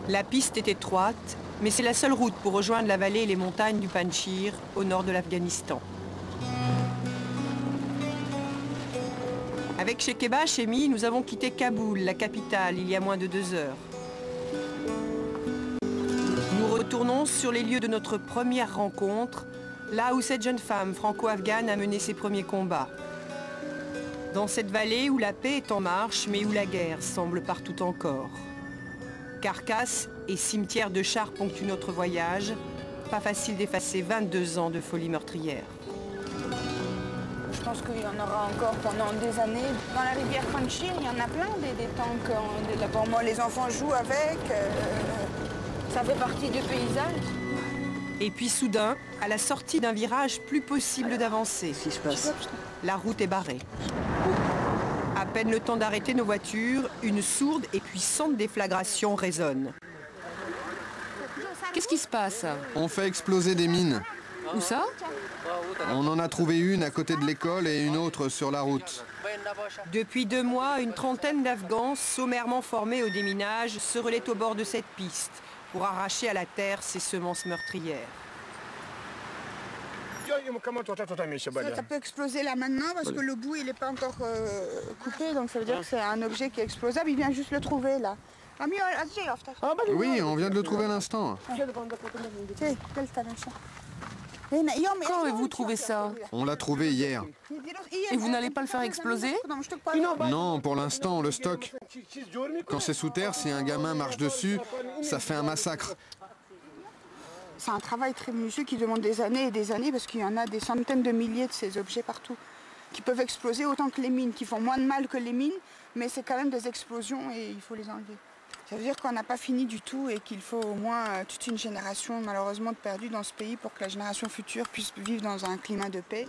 La piste est étroite, mais c'est la seule route pour rejoindre la vallée et les montagnes du Panjshir, au nord de l'Afghanistan. Avec Shekeba Hashemi, nous avons quitté Kaboul, la capitale, il y a moins de 2 heures. Nous retournons sur les lieux de notre première rencontre, là où cette jeune femme franco-afghane a mené ses premiers combats. Dans cette vallée où la paix est en marche, mais où la guerre semble partout encore. Carcasses et cimetières de chars ponctuent notre voyage. Pas facile d'effacer 22 ans de folie meurtrière. Je pense qu'il y en aura encore pendant des années. Dans la rivière Panjshir, il y en a plein des tanks. Là-bas, moi, les enfants jouent avec. Ça fait partie du paysage. Et puis soudain, à la sortie d'un virage, plus possible d'avancer. Qu'est-ce qui se passe? La route est barrée. À peine le temps d'arrêter nos voitures, une sourde et puissante déflagration résonne. Qu'est-ce qui se passe? On fait exploser des mines. Où ça? On en a trouvé une à côté de l'école et une autre sur la route. Depuis 2 mois, une trentaine d'Afghans, sommairement formés au déminage, se relaient au bord de cette piste pour arracher à la terre ces semences meurtrières. Ça peut exploser là maintenant parce que le bout il n'est pas encore coupé, donc ça veut dire que c'est un objet qui est explosable. Il vient juste le trouver là. Oui, on vient de le trouver à l'instant. Quand avez-vous trouvé ça? On l'a trouvé hier. Et vous n'allez pas le faire exploser? Non, pour l'instant, on le stocke. Quand c'est sous terre, si un gamin marche dessus, ça fait un massacre. C'est un travail très minutieux qui demande des années et des années parce qu'il y en a des centaines de milliers de ces objets partout qui peuvent exploser autant que les mines, qui font moins de mal que les mines, mais c'est quand même des explosions et il faut les enlever. Ça veut dire qu'on n'a pas fini du tout et qu'il faut au moins toute une génération malheureusement de perdus dans ce pays pour que la génération future puisse vivre dans un climat de paix.